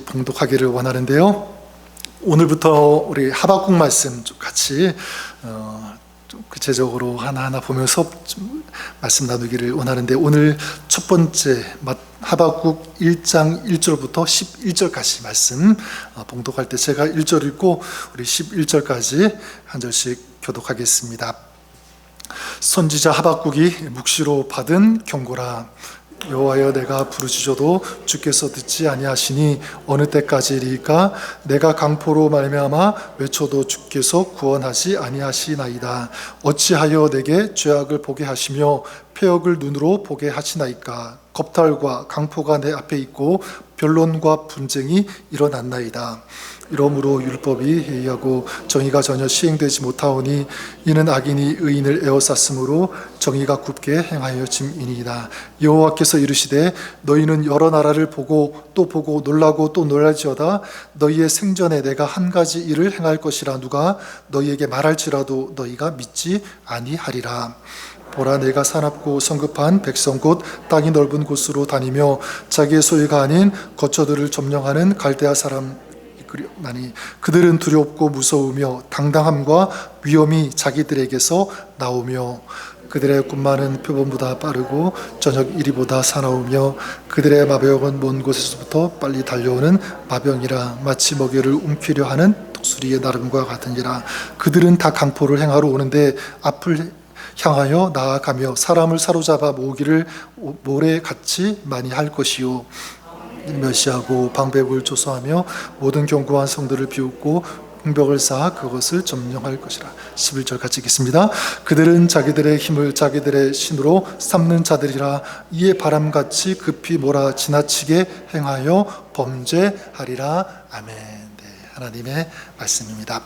봉독하기를 원하는데요. 오늘부터 우리 하박국 말씀 좀 같이 좀 구체적으로 하나하나 보면서 좀 말씀 나누기를 원하는데, 오늘 첫 번째 하박국 1장 1절부터 11절까지 말씀 봉독할 때 제가 1절 읽고 우리 11절까지 한 절씩 교독하겠습니다. 선지자 하박국이 묵시로 받은 경고라. 여호와여, 내가 부르짖어도 주께서 듣지 아니하시니 어느 때까지리까? 내가 강포로 말미암아 외쳐도 주께서 구원하지 아니하시나이다. 어찌하여 내게 죄악을 보게 하시며 패역을 눈으로 보게 하시나이까? 겁탈과 강포가 내 앞에 있고 변론과 분쟁이 일어났나이다. 이러므로 율법이 해이하고 정의가 전혀 시행되지 못하오니 이는 악인이 의인을 에워쌌으므로 정의가 굽게 행하여짐이니이다. 여호와께서 이르시되 너희는 여러 나라를 보고 또 보고 놀라고 또 놀랄지어다. 너희의 생전에 내가 한 가지 일을 행할 것이라 누가 너희에게 말할지라도 너희가 믿지 아니하리라. 보라, 내가 사납고 성급한 백성 곧 땅이 넓은 곳으로 다니며 자기의 소유가 아닌 거처들을 점령하는 갈대아 사람 나니 그들은 두렵고 무서우며 당당함과 위엄이 자기들에게서 나오며 그들의 군마는 표범보다 빠르고 저녁 이리보다 사나우며 그들의 마병은 먼 곳에서부터 빨리 달려오는 마병이라. 마치 먹이를 움키려 하는 독수리의 나름과 같으니라. 그들은 다 강포를 행하러 오는데 앞을 향하여 나아가며 사람을 사로잡아 모으기를 모래같이 많이 할 것이요 멸시하고 방백을 조소하며 모든 견고한 성들을 비웃고 공벽을 쌓아 그것을 점령할 것이라. 11절 같이 읽겠습니다. 그들은 자기들의 힘을 자기들의 신으로 삼는 자들이라. 이에 바람같이 급히 몰아 지나치게 행하여 범죄하리라. 아멘. 네, 하나님의 말씀입니다.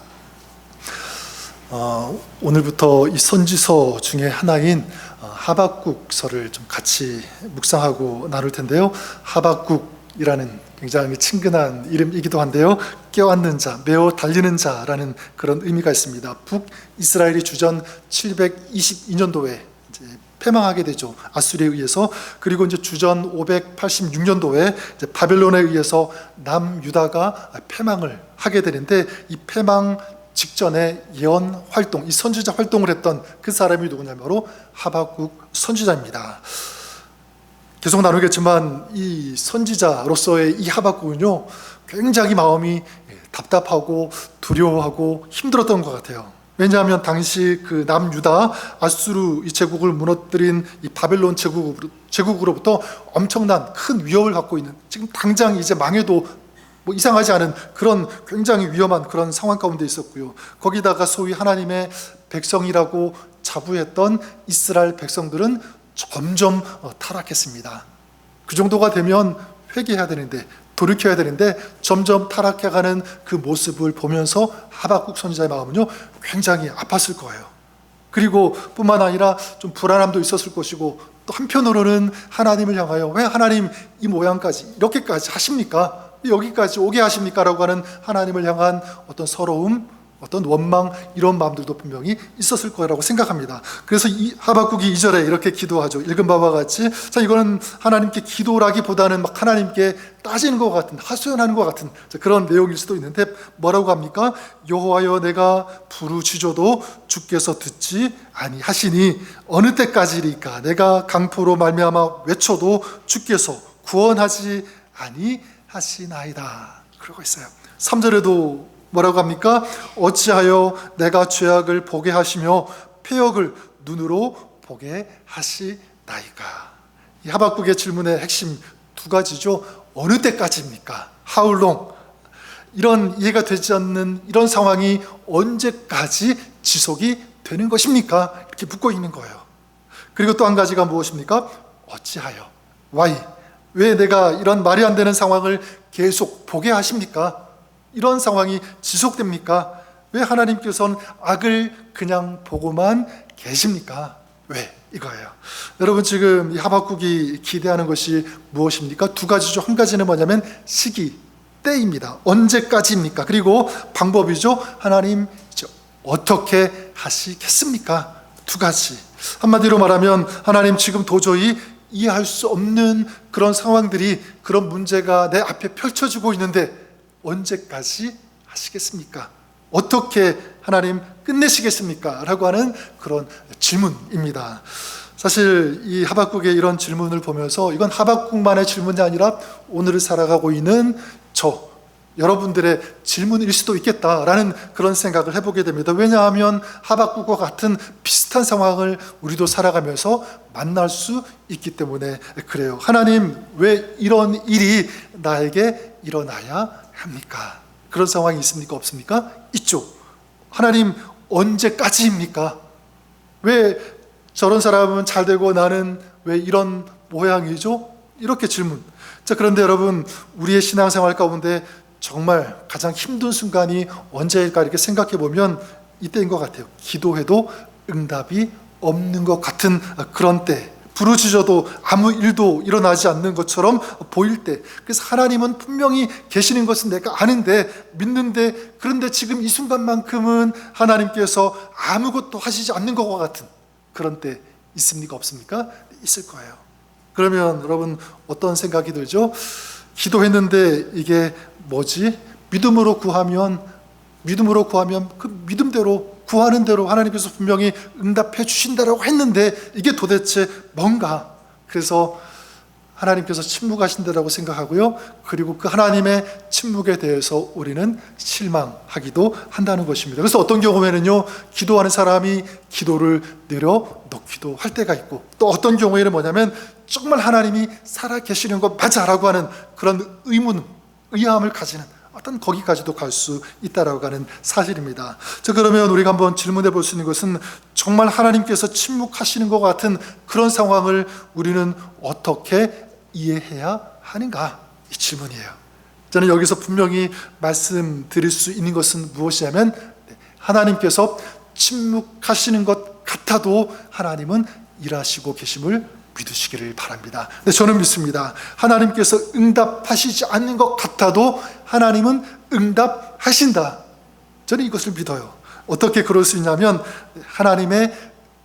오늘부터 이 선지서 중에 하나인 하박국서를 좀 같이 묵상하고 나눌 텐데요. 하박국이라는 굉장히 친근한 이름이기도 한데요, 껴안는 자, 메어 달리는 자라는 그런 의미가 있습니다. 북이스라엘이 주전 722년도에 이제 패망하게 되죠, 아수리에 의해서. 그리고 이제 주전 586년도에 이제 바벨론에 의해서 남유다가 패망을 하게 되는데, 이 패망 직전에 예언 활동, 이 선지자 활동을 했던 그 사람이 누구냐면 바로 하박국 선지자입니다. 계속 나누겠지만 이 선지자로서의 이 하박국은요, 굉장히 마음이 답답하고 두려워하고 힘들었던 것 같아요. 왜냐하면 당시 그 남유다 아수르 이 제국을 무너뜨린 이 바벨론 제국으로부터 엄청난 큰 위협을 갖고 있는, 지금 당장 이제 망해도 뭐 이상하지 않은 그런 굉장히 위험한 그런 상황 가운데 있었고요. 거기다가 소위 하나님의 백성이라고 자부했던 이스라엘 백성들은 점점 타락했습니다. 그 정도가 되면 회개해야 되는데, 돌이켜야 되는데 점점 타락해가는 그 모습을 보면서 하박국 선지자의 마음은요, 굉장히 아팠을 거예요. 그리고 뿐만 아니라 좀 불안함도 있었을 것이고, 또 한편으로는 하나님을 향하여 왜 하나님 이 모양까지 이렇게까지 하십니까? 여기까지 오게 하십니까? 라고 하는 하나님을 향한 어떤 서러움, 어떤 원망, 이런 마음들도 분명히 있었을 거라고 생각합니다. 그래서 이 하박국이 2절에 이렇게 기도하죠. 읽은 바와 같이, 자, 이거는 하나님께 기도라기보다는 막 하나님께 따지는 것 같은, 하소연하는 것 같은 그런 내용일 수도 있는데, 뭐라고 합니까? 여호와여, 내가 부르짖어도 주께서 듣지 아니하시니 어느 때까지리까? 내가 강포로 말미암아 외쳐도 주께서 구원하지 아니하시나이다. 그러고 있어요. 3절에도 뭐라고 합니까? 어찌하여 내가 죄악을 보게 하시며 패역을 눈으로 보게 하시나이까? 이 하박국의 질문의 핵심 두 가지죠. 어느 때까지입니까? How long? 이런 이해가 되지 않는 이런 상황이 언제까지 지속이 되는 것입니까? 이렇게 묻고 있는 거예요. 그리고 또 한 가지가 무엇입니까? 어찌하여? Why? 왜 내가 이런 말이 안 되는 상황을 계속 보게 하십니까? 이런 상황이 지속됩니까? 왜 하나님께서는 악을 그냥 보고만 계십니까? 왜? 이거예요. 여러분, 지금 이 하박국이 기대하는 것이 무엇입니까? 두 가지죠. 한 가지는 뭐냐면 시기, 때입니다. 언제까지입니까? 그리고 방법이죠. 하나님 어떻게 하시겠습니까? 두 가지. 한마디로 말하면 하나님 지금 도저히 이해할 수 없는 그런 상황들이, 그런 문제가 내 앞에 펼쳐지고 있는데 언제까지 하시겠습니까? 어떻게 하나님 끝내시겠습니까? 라고 하는 그런 질문입니다. 사실 이 하박국의 이런 질문을 보면서 이건 하박국만의 질문이 아니라 오늘을 살아가고 있는 여러분들의 질문일 수도 있겠다라는 그런 생각을 해보게 됩니다. 왜냐하면 하박국과 같은 비슷한 상황을 우리도 살아가면서 만날 수 있기 때문에 그래요. 하나님, 왜 이런 일이 나에게 일어나야 합니까? 그런 상황이 있습니까? 없습니까? 있죠. 하나님, 언제까지입니까? 왜 저런 사람은 잘 되고 나는 왜 이런 모양이죠? 이렇게 질문. 자, 그런데 여러분, 우리의 신앙생활 가운데 정말 가장 힘든 순간이 언제일까 이렇게 생각해 보면 이때인 것 같아요. 기도해도 응답이 없는 것 같은 그런 때, 부르짖어도 아무 일도 일어나지 않는 것처럼 보일 때, 그래서 하나님은 분명히 계시는 것은 내가 아는데, 믿는데, 그런데 지금 이 순간만큼은 하나님께서 아무것도 하시지 않는 것과 같은 그런 때 있습니까? 없습니까? 있을 거예요. 그러면 여러분, 어떤 생각이 들죠? 기도했는데 이게 뭐지? 믿음으로 구하면 그 믿음대로, 구하는 대로 하나님께서 분명히 응답해 주신다라고 했는데 이게 도대체 뭔가? 그래서 하나님께서 침묵하신다라고 생각하고요, 그리고 그 하나님의 침묵에 대해서 우리는 실망하기도 한다는 것입니다. 그래서 어떤 경우에는요, 기도하는 사람이 기도를 내려놓기도 할 때가 있고, 또 어떤 경우에는 뭐냐면 정말 하나님이 살아 계시는 것 맞아라고 하는 그런 의아함을 가지는 어떤 거기까지도 갈 수 있다라고 하는 사실입니다. 자, 그러면 우리가 한번 질문해 볼 수 있는 것은, 정말 하나님께서 침묵하시는 것 같은 그런 상황을 우리는 어떻게 이해해야 하는가? 이 질문이에요. 저는 여기서 분명히 말씀드릴 수 있는 것은 무엇이냐면, 하나님께서 침묵하시는 것 같아도 하나님은 일하시고 계심을 믿으시기를 바랍니다. 근데 저는 믿습니다. 하나님께서 응답하시지 않는 것 같아도 하나님은 응답하신다. 저는 이것을 믿어요. 어떻게 그럴 수 있냐면, 하나님의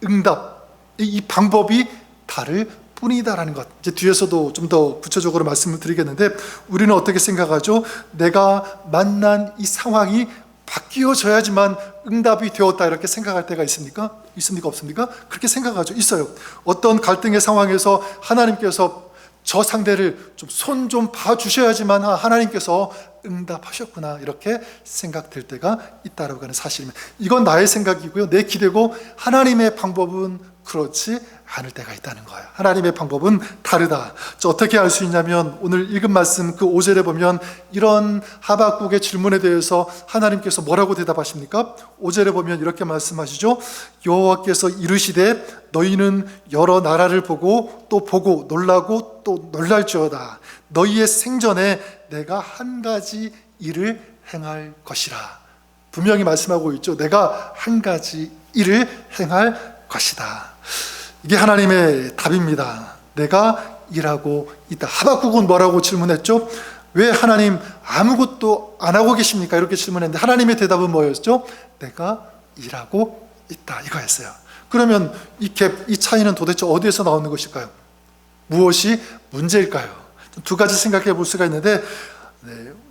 응답, 이 방법이 다를 뿐이다라는 것. 이제 뒤에서도 좀 더 구체적으로 말씀을 드리겠는데, 우리는 어떻게 생각하죠? 내가 만난 이 상황이 바뀌어져야지만 응답이 되었다, 이렇게 생각할 때가 있습니까? 없습니까? 그렇게 생각하죠. 있어요. 어떤 갈등의 상황에서 하나님께서 저 상대를 손 좀 봐주셔야지만 하나님께서 응답하셨구나, 이렇게 생각될 때가 있다라고 하는 사실입니다. 이건 나의 생각이고요, 내 기대고, 하나님의 방법은 그렇지 않을 때가 있다는 거예요. 하나님의 방법은 다르다. 어떻게 알 수 있냐면, 오늘 읽은 말씀 그 5절에 보면 이런 하박국의 질문에 대해서 하나님께서 뭐라고 대답하십니까? 5절에 보면 이렇게 말씀하시죠. 여호와께서 이르시되 너희는 여러 나라를 보고 또 보고 놀라고 또 놀랄지어다. 너희의 생전에 내가 한 가지 일을 행할 것이라. 분명히 말씀하고 있죠. 내가 한 가지 일을 행할 것이다. 이게 하나님의 답입니다. 내가 일하고 있다. 하박국은 뭐라고 질문했죠? 왜 하나님 아무것도 안 하고 계십니까? 이렇게 질문했는데 하나님의 대답은 뭐였죠? 내가 일하고 있다, 이거였어요. 그러면 이 갭, 이 차이는 도대체 어디에서 나오는 것일까요? 무엇이 문제일까요? 두 가지 생각해 볼 수가 있는데,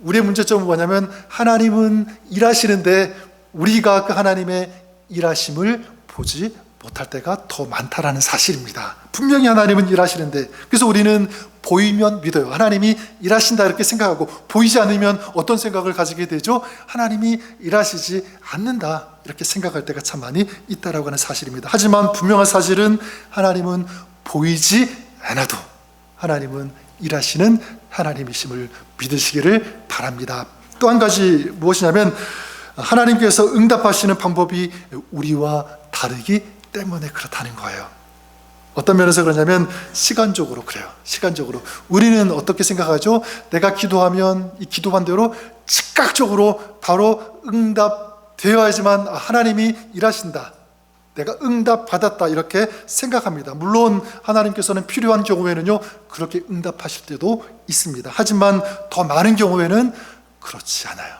우리의 문제점은 뭐냐면, 하나님은 일하시는데 우리가 그 하나님의 일하심을 보지 못할 때가 더 많다라는 사실입니다. 분명히 하나님은 일하시는데, 그래서 우리는 보이면 믿어요. 하나님이 일하신다 이렇게 생각하고, 보이지 않으면 어떤 생각을 가지게 되죠? 하나님이 일하시지 않는다 이렇게 생각할 때가 참 많이 있다라고 하는 사실입니다. 하지만 분명한 사실은 하나님은 보이지 않아도 하나님은 일하시는 하나님이심을 믿으시기를 바랍니다. 또 한 가지 무엇이냐면, 하나님께서 응답하시는 방법이 우리와 다르기 때문에 그렇다는 거예요. 어떤 면에서 그러냐면, 시간적으로 그래요. 시간적으로 우리는 어떻게 생각하죠? 내가 기도하면 이 기도한 대로 즉각적으로 바로 응답되어야지만 하나님이 일하신다, 내가 응답받았다, 이렇게 생각합니다. 물론 하나님께서는 필요한 경우에는요 그렇게 응답하실 때도 있습니다. 하지만 더 많은 경우에는 그렇지 않아요.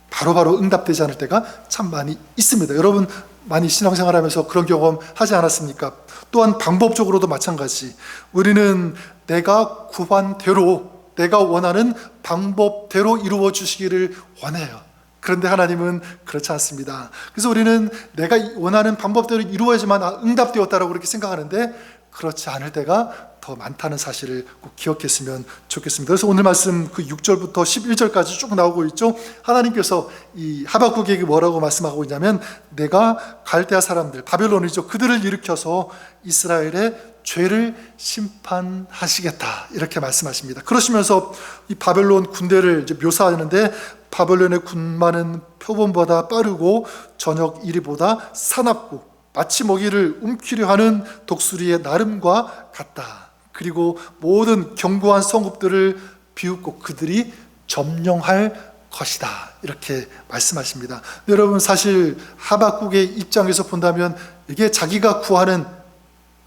바로바로 응답되지 않을 때가 참 많이 있습니다. 여러분 많이 신앙생활하면서 그런 경험 하지 않았습니까? 또한 방법적으로도 마찬가지. 우리는 내가 구한 대로, 내가 원하는 방법대로 이루어 주시기를 원해요. 그런데 하나님은 그렇지 않습니다. 그래서 우리는 내가 원하는 방법대로 이루어야지만 응답되었다라고 그렇게 생각하는데 그렇지 않을 때가 더 많다는 사실을 꼭 기억했으면 좋겠습니다. 그래서 오늘 말씀 그 6절부터 11절까지 쭉 나오고 있죠. 하나님께서 이 하박국에게 뭐라고 말씀하고 있냐면 내가 갈대아 사람들, 바벨론이죠. 그들을 일으켜서 이스라엘의 죄를 심판하시겠다 이렇게 말씀하십니다. 그러시면서 이 바벨론 군대를 이제 묘사하는데 바벨론의 군마는 표범보다 빠르고 저녁 이리보다 사납고 마치 먹이를 움키려 하는 독수리의 나름과 같다. 그리고 모든 견고한 성읍들을 비웃고 그들이 점령할 것이다 이렇게 말씀하십니다. 여러분 사실 하박국의 입장에서 본다면 이게 자기가 구하는,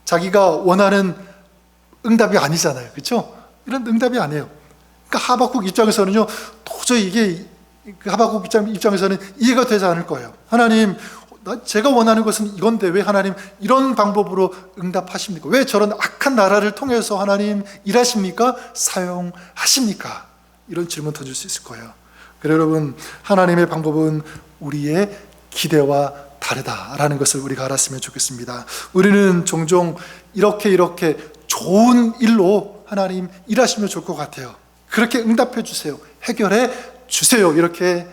자기가 원하는 응답이 아니잖아요. 그렇죠? 이런 응답이 아니에요. 그러니까 하박국 입장에서는요 도저히 이게 하박국 입장에서는 이해가 되지 않을 거예요. 하나님, 제가 원하는 것은 이건데 왜 하나님 이런 방법으로 응답하십니까? 왜 저런 악한 나라를 통해서 하나님 일하십니까? 사용하십니까? 이런 질문 던질 수 있을 거예요. 그래서 여러분 하나님의 방법은 우리의 기대와 다르다라는 것을 우리가 알았으면 좋겠습니다. 우리는 종종 이렇게 좋은 일로 하나님 일하시면 좋을 것 같아요. 그렇게 응답해 주세요. 해결해 주세요. 이렇게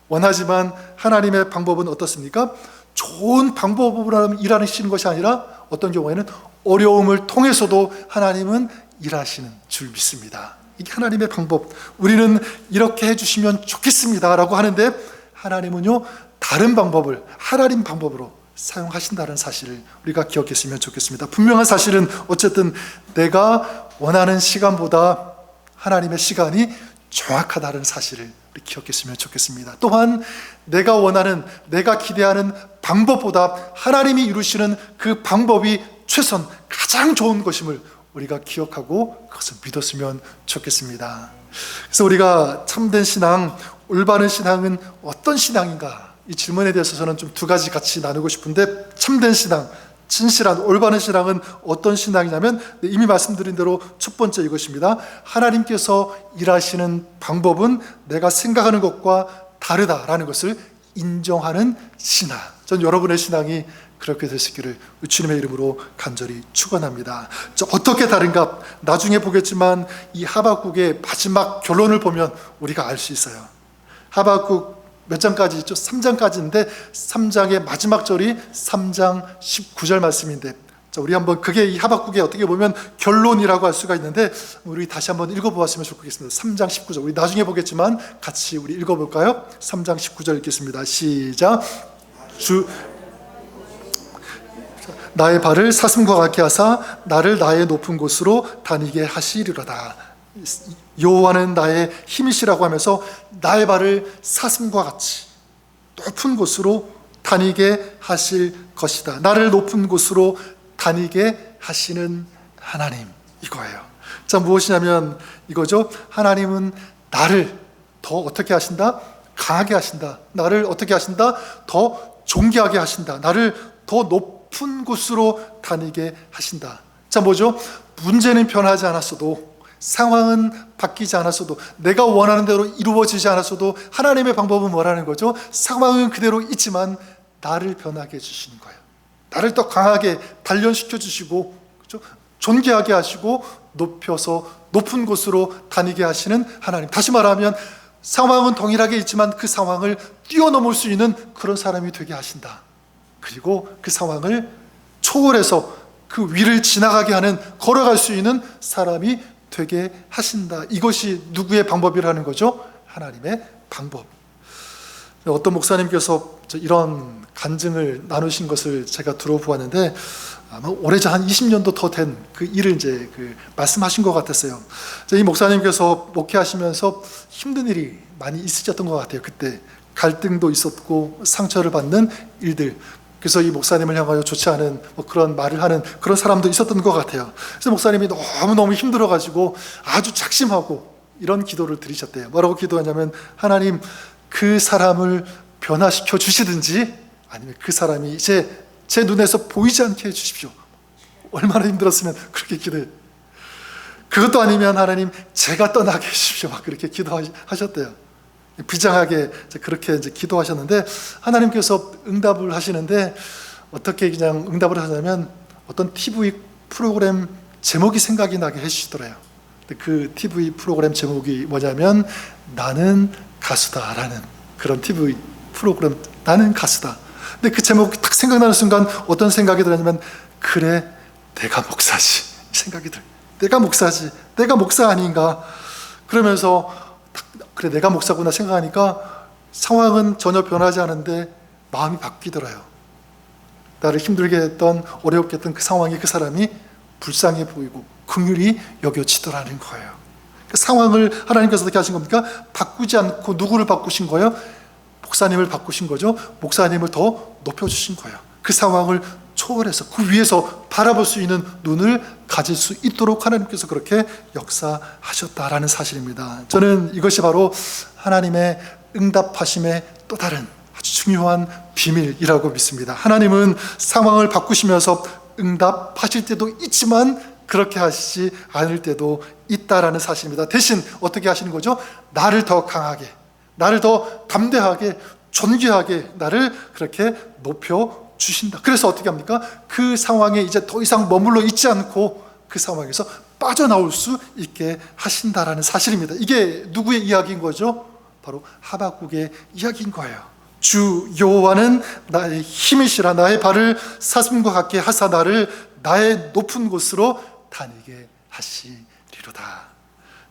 원하지만 하나님의 방법은 어떻습니까? 좋은 방법으로 일하시는 것이 아니라 어떤 경우에는 어려움을 통해서도 하나님은 일하시는 줄 믿습니다. 이게 하나님의 방법. 우리는 이렇게 해주시면 좋겠습니다 라고 하는데 하나님은요 다른 방법을 하나님 방법으로 사용하신다는 사실을 우리가 기억했으면 좋겠습니다. 분명한 사실은 어쨌든 내가 원하는 시간보다 하나님의 시간이 정확하다는 사실을 우리 기억했으면 좋겠습니다. 또한 내가 원하는, 내가 기대하는 방법보다 하나님이 이루시는 그 방법이 최선, 가장 좋은 것임을 우리가 기억하고 그것을 믿었으면 좋겠습니다. 그래서 우리가 참된 신앙, 올바른 신앙은 어떤 신앙인가? 이 질문에 대해서 저는 좀 두 가지 같이 나누고 싶은데, 참된 신앙, 진실한 올바른 신앙은 어떤 신앙이냐면 이미 말씀드린 대로 첫 번째 이것입니다. 하나님께서 일하시는 방법은 내가 생각하는 것과 다르다라는 것을 인정하는 신앙. 전 여러분의 신앙이 그렇게 되시기를 주님의 이름으로 간절히 축원합니다. 어떻게 다른가 나중에 보겠지만 이 하박국의 마지막 결론을 보면 우리가 알 수 있어요. 하박국 몇 장까지 있죠? 3장까지인데 3장의 마지막 절이 3장 19절 말씀인데, 우리 한번 그게 이 하박국의 어떻게 보면 결론이라고 할 수가 있는데 우리 다시 한번 읽어보았으면 좋겠습니다. 3장 19절 우리 나중에 보겠지만 같이 우리 읽어볼까요? 3장 19절 읽겠습니다. 시작. 나의 발을 사슴과 같게 하사 나를 나의 높은 곳으로 다니게 하시리로다. 여호와는 나의 힘이시라고 하면서 나의 발을 사슴과 같이 높은 곳으로 다니게 하실 것이다. 나를 높은 곳으로 다니게 하시는 하나님, 이거예요. 자, 무엇이냐면 이거죠. 하나님은 나를 더 어떻게 하신다? 강하게 하신다. 나를 어떻게 하신다? 더 존귀하게 하신다. 나를 더 높은 곳으로 다니게 하신다. 자, 뭐죠? 문제는 변하지 않았어도, 상황은 바뀌지 않았어도, 내가 원하는 대로 이루어지지 않았어도 하나님의 방법은 뭐라는 거죠? 상황은 그대로 있지만 나를 변하게 해주시는 거예요. 나를 더 강하게 단련시켜 주시고, 그렇죠? 존귀하게 하시고 높여서 높은 곳으로 다니게 하시는 하나님. 다시 말하면 상황은 동일하게 있지만 그 상황을 뛰어넘을 수 있는 그런 사람이 되게 하신다. 그리고 그 상황을 초월해서 그 위를 지나가게 하는, 걸어갈 수 있는 사람이 되게 하신다. 이것이 누구의 방법이라는 거죠? 하나님의 방법. 어떤 목사님께서 이런 간증을 나누신 것을 제가 들어보았는데 아마 오래전 한 20년도 더 된 그 일을 이제 말씀하신 것 같았어요. 이 목사님께서 목회하시면서 힘든 일이 많이 있으셨던 것 같아요. 그때 갈등도 있었고 상처를 받는 일들. 그래서 이 목사님을 향하여 좋지 않은 그런 말을 하는 그런 사람도 있었던 것 같아요. 그래서 목사님이 너무너무 힘들어가지고 아주 작심하고 이런 기도를 드리셨대요. 뭐라고 기도하냐면, 하나님, 그 사람을 변화시켜 주시든지 아니면 그 사람이 이제 제 눈에서 보이지 않게 해주십시오. 얼마나 힘들었으면 그렇게 기도해요. 그것도 아니면 하나님 제가 떠나게 해주십시오. 막 그렇게 기도하셨대요. 비장하게 그렇게 이제 기도하셨는데 하나님께서 응답을 하시는데 어떻게 그냥 응답을 하냐면 어떤 TV 프로그램 제목이 생각이 나게 해주시더래요. 그 TV 프로그램 제목이 뭐냐면 나는 가수다라는 그런 TV 프로그램 나는 가수다. 근데 그 제목이 딱 생각나는 순간 어떤 생각이 들었냐면 그래 내가 목사지 생각이 들어요. 내가 목사지 내가 목사 아닌가 그러면서 그래 내가 목사구나 생각하니까 상황은 전혀 변하지 않은데 마음이 바뀌더라요. 나를 힘들게 했던 어렵게 했던 그 상황이 그 사람이 불쌍해 보이고 긍휼히 여겨지더라는 거예요. 그 상황을 하나님께서 어떻게 하신 겁니까? 바꾸지 않고 누구를 바꾸신 거예요? 목사님을 바꾸신 거죠. 목사님을 더 높여주신 거예요. 그 상황을 초월해서 그 위에서 바라볼 수 있는 눈을 가질 수 있도록 하나님께서 그렇게 역사하셨다라는 사실입니다. 저는 이것이 바로 하나님의 응답하심의 또 다른 아주 중요한 비밀이라고 믿습니다. 하나님은 상황을 바꾸시면서 응답하실 때도 있지만 그렇게 하시지 않을 때도 있다라는 사실입니다. 대신 어떻게 하시는 거죠? 나를 더 강하게, 나를 더 담대하게, 존귀하게 나를 그렇게 높여주신다. 그래서 어떻게 합니까? 그 상황에 이제 더 이상 머물러 있지 않고 그 상황에서 빠져나올 수 있게 하신다라는 사실입니다. 이게 누구의 이야기인 거죠? 바로 하박국의 이야기인 거예요. 주 여호와는 나의 힘이시라 나의 발을 사슴과 같게 하사 나를 나의 높은 곳으로 다니게 하시리로다.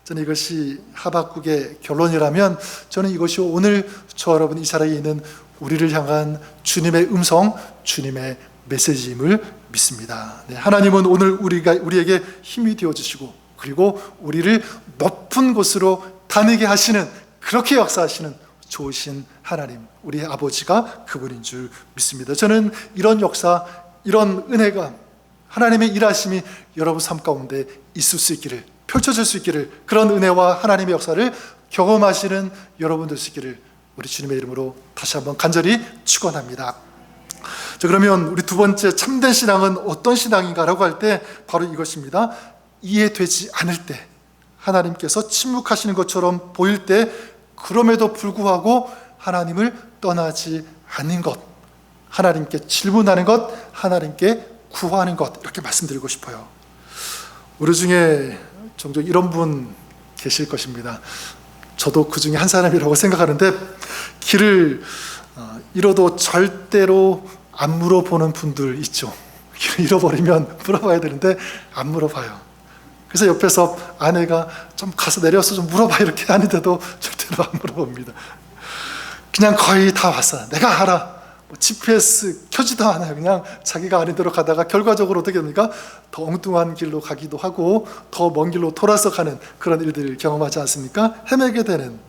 저는 이것이 하박국의 결론이라면 저는 이것이 오늘 저 여러분 이 자리에 있는 우리를 향한 주님의 음성, 주님의 메시지임을 믿습니다. 네, 하나님은 오늘 우리에게 힘이 되어주시고 그리고 우리를 높은 곳으로 다니게 하시는 그렇게 역사하시는 좋으신 하나님, 우리 아버지가 그분인 줄 믿습니다. 저는 이런 역사, 이런 은혜가 하나님의 일하심이 여러분 삶 가운데 있을 수 있기를, 펼쳐질 수 있기를, 그런 은혜와 하나님의 역사를 경험하시는 여러분 될 수 있기를 우리 주님의 이름으로 다시 한번 간절히 축원합니다. 자, 그러면 우리 두 번째 참된 신앙은 어떤 신앙인가라고 할 때 바로 이것입니다. 이해되지 않을 때, 하나님께서 침묵하시는 것처럼 보일 때 그럼에도 불구하고 하나님을 떠나지 않는 것, 하나님께 질문하는 것, 하나님께 구하는 것, 이렇게 말씀드리고 싶어요. 우리 중에 종종 이런 분 계실 것입니다. 저도 그 중에 한 사람이라고 생각하는데 길을 잃어도 절대로 안 물어보는 분들 있죠. 길을 잃어버리면 물어봐야 되는데 안 물어봐요. 그래서 옆에서 아내가 좀 가서 내려서 좀 물어봐 이렇게 하는데도 절대로 안 물어봅니다. 그냥 거의 다 왔어요. 내가 알아. GPS 켜지도 않아요. 그냥 자기가 아는 대로 가다가 결과적으로 어떻게 됩니까? 더 엉뚱한 길로 가기도 하고 더 먼 길로 돌아서 가는 그런 일들을 경험하지 않습니까? 헤매게 되는.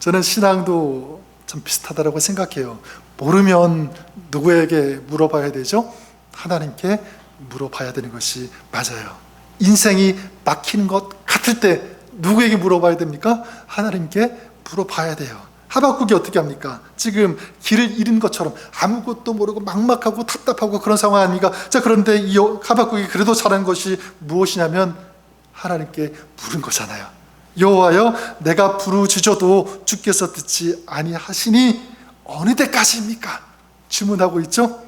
저는 신앙도 참 비슷하다고 생각해요. 모르면 누구에게 물어봐야 되죠? 하나님께 물어봐야 되는 것이 맞아요. 인생이 막히는 것 같을 때 누구에게 물어봐야 됩니까? 하나님께 물어봐야 돼요. 하박국이 어떻게 합니까? 지금 길을 잃은 것처럼 아무것도 모르고 막막하고 답답하고 그런 상황 아닙니까? 자, 그런데 이 하박국이 그래도 잘한 것이 무엇이냐면 하나님께 물은 거잖아요. 여호와여, 내가 부르짖어도 주께서 듣지 아니하시니 어느 때까지입니까? 질문하고 있죠.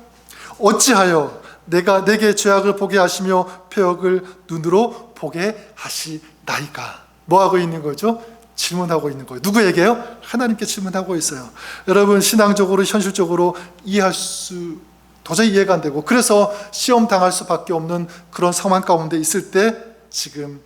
어찌하여 내게 죄악을 보게 하시며 표역을 눈으로 보게 하시나이까? 뭐 하고 있는 거죠? 질문하고 있는 거예요. 누구에게요? 하나님께 질문하고 있어요. 여러분, 신앙적으로 현실적으로 도저히 이해가 안 되고 그래서 시험 당할 수밖에 없는 그런 상황 가운데 있을 때 지금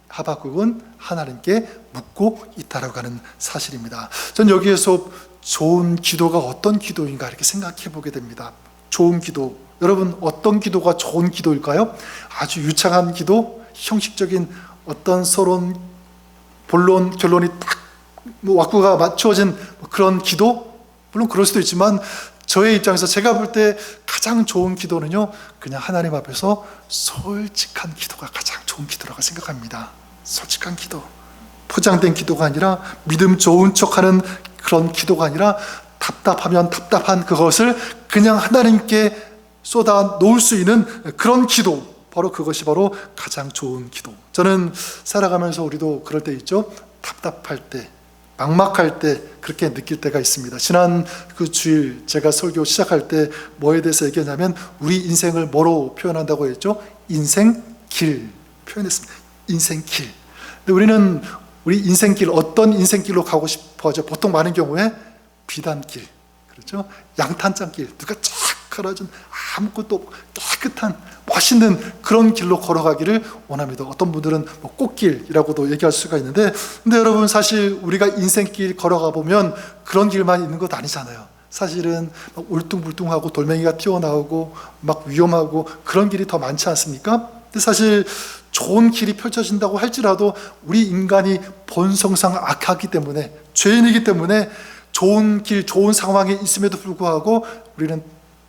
하박국은 하나님께 묻고 있다라고 하는 사실입니다. 전 여기에서 좋은 기도가 어떤 기도인가 이렇게 생각해 보게 됩니다. 좋은 기도, 여러분 어떤 기도가 좋은 기도일까요? 아주 유창한 기도, 형식적인 어떤 서론, 본론, 결론이 딱 왁구가 맞추어진 그런 기도? 물론 그럴 수도 있지만 저의 입장에서 제가 볼 때 가장 좋은 기도는요, 그냥 하나님 앞에서 솔직한 기도가 가장 좋은 기도라고 생각합니다. 솔직한 기도, 포장된 기도가 아니라 믿음 좋은 척하는 그런 기도가 아니라 답답하면 답답한 그것을 그냥 하나님께 쏟아 놓을 수 있는 그런 기도, 그것이 바로 가장 좋은 기도. 저는 살아가면서 우리도 그럴 때 있죠. 답답할 때, 막막할 때 그렇게 느낄 때가 있습니다. 지난 그 주일 제가 설교 시작할 때 뭐에 대해서 얘기했냐면 우리 인생을 뭐로 표현한다고 했죠? 인생길 표현했습니다. 인생길. 근데 우리는 우리 인생길, 어떤 인생길로 가고 싶어 하죠? 보통 많은 경우에 비단길, 그렇죠? 양탄장길, 누가 쫙 걸어준 아무것도 깨끗한 멋있는 그런 길로 걸어가기를 원합니다. 어떤 분들은 뭐 꽃길이라고도 얘기할 수가 있는데, 근데 여러분 사실 우리가 인생길 걸어가 보면 그런 길만 있는 것 아니잖아요. 사실은 막 울퉁불퉁하고 돌멩이가 튀어나오고 막 위험하고 그런 길이 더 많지 않습니까? 근데 사실 좋은 길이 펼쳐진다고 할지라도 우리 인간이 본성상 악하기 때문에, 죄인이기 때문에 좋은 길, 좋은 상황에 있음에도 불구하고 우리는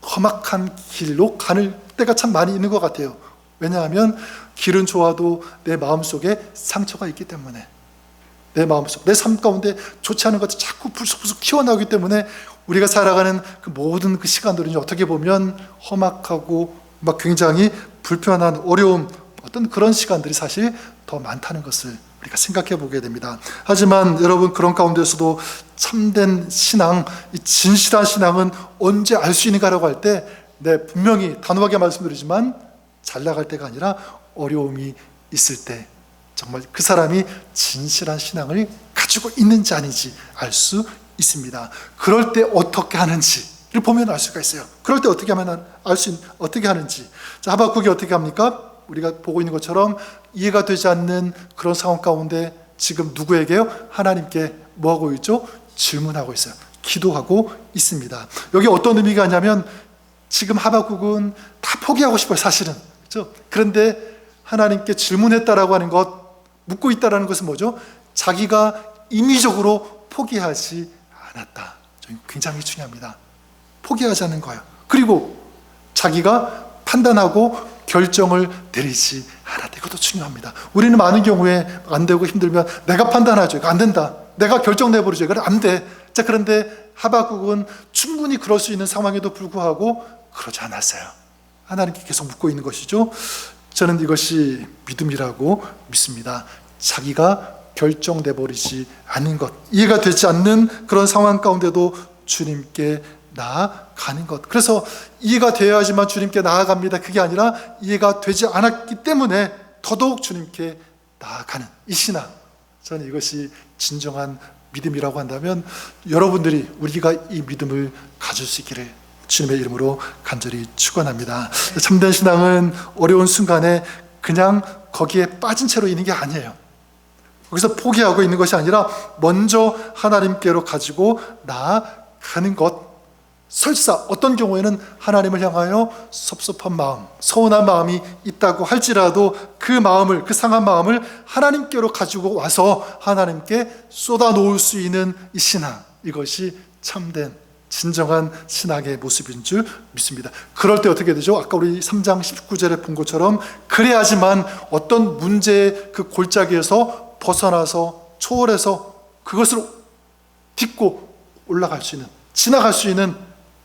험악한 길로 가는 때가 참 많이 있는 것 같아요. 왜냐하면 길은 좋아도 내 마음속에 상처가 있기 때문에, 내 마음속, 내 삶 가운데 좋지 않은 것이 자꾸 불쑥불쑥 튀어나오기 때문에 우리가 살아가는 그 모든 그 시간들은 어떻게 보면 험악하고 막 굉장히 불편한, 어려움, 어떤 그런 시간들이 사실 더 많다는 것을 우리가 생각해 보게 됩니다. 하지만 여러분, 그런 가운데서도 참된 신앙, 이 진실한 신앙은 언제 알 수 있는가라고 할 때, 분명히 단호하게 말씀드리지만 잘 나갈 때가 아니라 어려움이 있을 때, 정말 그 사람이 진실한 신앙을 가지고 있는지 아닌지 알 수 있습니다. 그럴 때 어떻게 하는지를 보면 알 수가 있어요. 그럴 때 어떻게 하면 어떻게 하는지. 자, 하박국이 어떻게 합니까? 우리가 보고 있는 것처럼 이해가 되지 않는 그런 상황 가운데 지금 누구에게요? 하나님께 뭐하고 있죠? 질문하고 있어요. 기도하고 있습니다. 여기 어떤 의미가 있냐면 지금 하박국은 다 포기하고 싶어요, 사실은. 그렇죠? 그런데 하나님께 질문했다라고 하는 것, 묻고 있다라는 것은 뭐죠? 자기가 임의적으로 포기하지 않았다. 굉장히 중요합니다. 포기하지 않는 거예요. 그리고 자기가 판단하고 결정을 내리지 않았다. 이것도 중요합니다. 우리는 많은 경우에 안 되고 힘들면 내가 판단하죠. 이거 안 된다. 내가 결정 내버리죠. 이거 안 돼. 자, 그런데 하박국은 충분히 그럴 수 있는 상황에도 불구하고 그러지 않았어요. 하나님께 계속 묻고 있는 것이죠. 저는 이것이 믿음이라고 믿습니다. 자기가 결정 내버리지 않는 것, 이해가 되지 않는 그런 상황 가운데도 주님께 나아가는 것. 그래서 이해가 되어야지만 주님께 나아갑니다. 그게 아니라 이해가 되지 않았기 때문에 더더욱 주님께 나아가는 이 신앙, 저는 이것이 진정한 믿음이라고 한다면 여러분들이, 우리가 이 믿음을 가질 수 있기를 주님의 이름으로 간절히 축원합니다. 참된 신앙은 어려운 순간에 그냥 거기에 빠진 채로 있는 게 아니에요. 거기서 포기하고 있는 것이 아니라 먼저 하나님께로 가지고 나아가는 것. 설사 어떤 경우에는 하나님을 향하여 섭섭한 마음, 서운한 마음이 있다고 할지라도 그 마음을, 그 상한 마음을 하나님께로 가지고 와서 하나님께 쏟아 놓을 수 있는 이 신앙, 이것이 참된 진정한 신앙의 모습인 줄 믿습니다. 그럴 때 어떻게 되죠? 아까 우리 3장 19절에 본 것처럼 그래야지만 어떤 문제의 그 골짜기에서 벗어나서 초월해서 그것을 딛고 올라갈 수 있는, 지나갈 수 있는,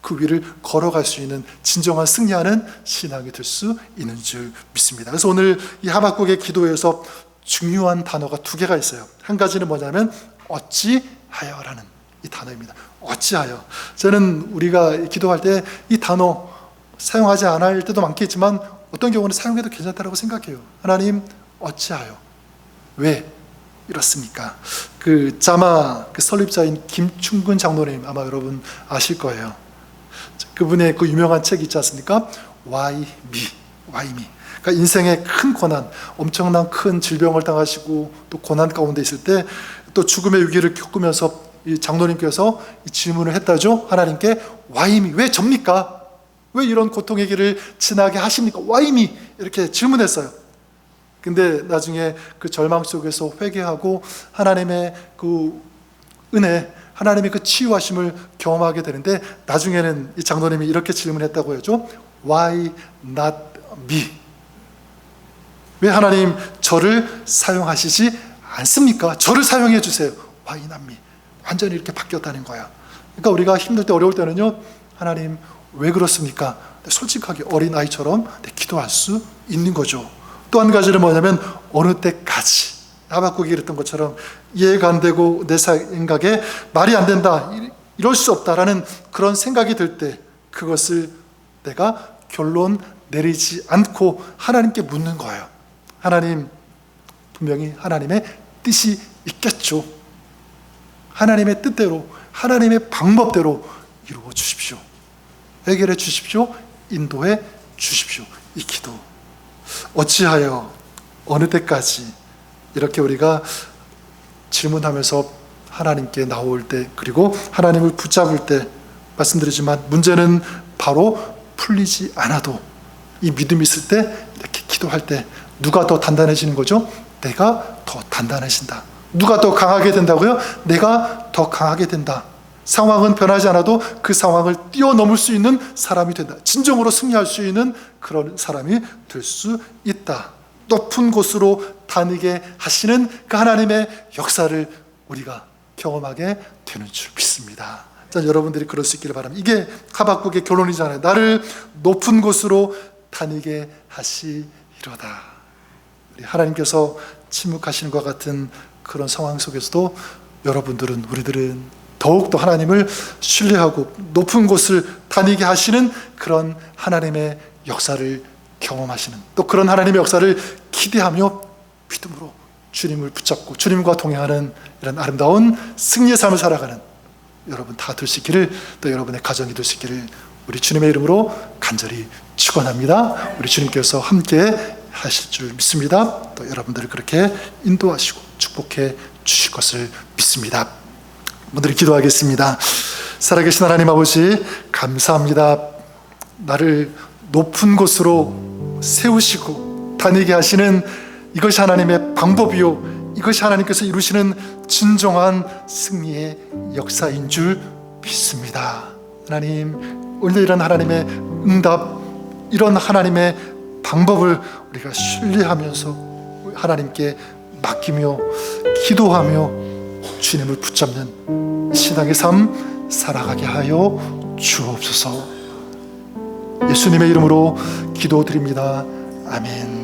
그 위를 걸어갈 수 있는 진정한 승리하는 신앙이 될 수 있는 줄 믿습니다. 그래서 오늘 이 하박국의 기도에서 중요한 단어가 두 개가 있어요. 한 가지는 뭐냐면 어찌하여라는 이 단어입니다. 어찌하여. 저는 우리가 기도할 때 이 단어 사용하지 않을 때도 많겠지만 어떤 경우는 사용해도 괜찮다고 생각해요. 하나님, 어찌하여, 왜 이렇습니까? 그 자마 그 설립자인 김충근 장로님, 아마 여러분 아실 거예요. 그분의 그 유명한 책 있지 않습니까? Why me? Why me? 그러니까 인생의 큰 고난, 엄청난 큰 질병을 당하시고 또 고난 가운데 있을 때 또 죽음의 위기를 겪으면서 이 장로님께서 이 질문을 했다죠. 하나님께 Why me? 왜 접니까? 왜 이런 고통의 길을 지나게 하십니까? Why me? 이렇게 질문했어요. 근데 나중에 그 절망 속에서 회개하고 하나님의 그 은혜, 하나님의 그 치유하심을 경험하게 되는데 나중에는 이 장로님이 이렇게 질문했다고 하죠. Why not me? 왜 하나님 저를 사용하시지 않습니까? 저를 사용해 주세요. Why not me? 완전히 이렇게 바뀌었다는 거야. 그러니까 우리가 힘들 때 어려울 때는요, 하나님 왜 그렇습니까? 솔직하게 어린아이처럼 기도할 수 있는 거죠. 또 한 가지는 뭐냐면 어느 때까지, 하박국이 그랬던 것처럼 이해가 안 되고 내 생각에 말이 안 된다, 이럴 수 없다라는 그런 생각이 들 때 그것을 내가 결론 내리지 않고 하나님께 묻는 거예요. 하나님, 분명히 하나님의 뜻이 있겠죠. 하나님의 뜻대로, 하나님의 방법대로 이루어 주십시오. 해결해 주십시오. 인도해 주십시오. 이 기도, 어찌하여 어느 때까지, 이렇게 우리가 질문하면서 하나님께 나올 때, 그리고 하나님을 붙잡을 때, 말씀드리지만 문제는 바로 풀리지 않아도 이 믿음이 있을 때, 이렇게 기도할 때 누가 더 단단해지는 거죠? 내가 더 단단해진다. 누가 더 강하게 된다고요? 내가 더 강하게 된다. 상황은 변하지 않아도 그 상황을 뛰어넘을 수 있는 사람이 된다. 진정으로 승리할 수 있는 그런 사람이 될 수 있다. 높은 곳으로 다니게 하시는 그 하나님의 역사를 우리가 경험하게 되는 줄 믿습니다. 자, 여러분들이 그럴 수 있기를 바랍니다. 이게 하박국의 결론이잖아요. 나를 높은 곳으로 다니게 하시리로다. 우리 하나님께서 침묵하시는 것 같은 그런 상황 속에서도 여러분들은, 우리들은 더욱더 하나님을 신뢰하고 높은 곳을 다니게 하시는 그런 하나님의 역사를 경험하시는, 또 그런 하나님의 역사를 기대하며 믿음으로 주님을 붙잡고 주님과 동행하는 이런 아름다운 승리의 삶을 살아가는 여러분 다 될 수 있기를, 또 여러분의 가정이 될 수 있기를 우리 주님의 이름으로 간절히 축원합니다. 우리 주님께서 함께 하실 줄 믿습니다. 또 여러분들을 그렇게 인도하시고 축복해 주실 것을 믿습니다. 오늘 기도하겠습니다. 살아계신 하나님 아버지, 감사합니다. 나를 높은 곳으로 세우시고 다니게 하시는 이것이 하나님의 방법이요, 이것이 하나님께서 이루시는 진정한 승리의 역사인 줄 믿습니다. 하나님, 오늘 이런 하나님의 응답, 이런 하나님의 방법을 우리가 신뢰하면서 하나님께 맡기며 기도하며 주님을 붙잡는 신앙의 삶 살아가게 하여 주옵소서. 예수님의 이름으로 기도드립니다. 아멘.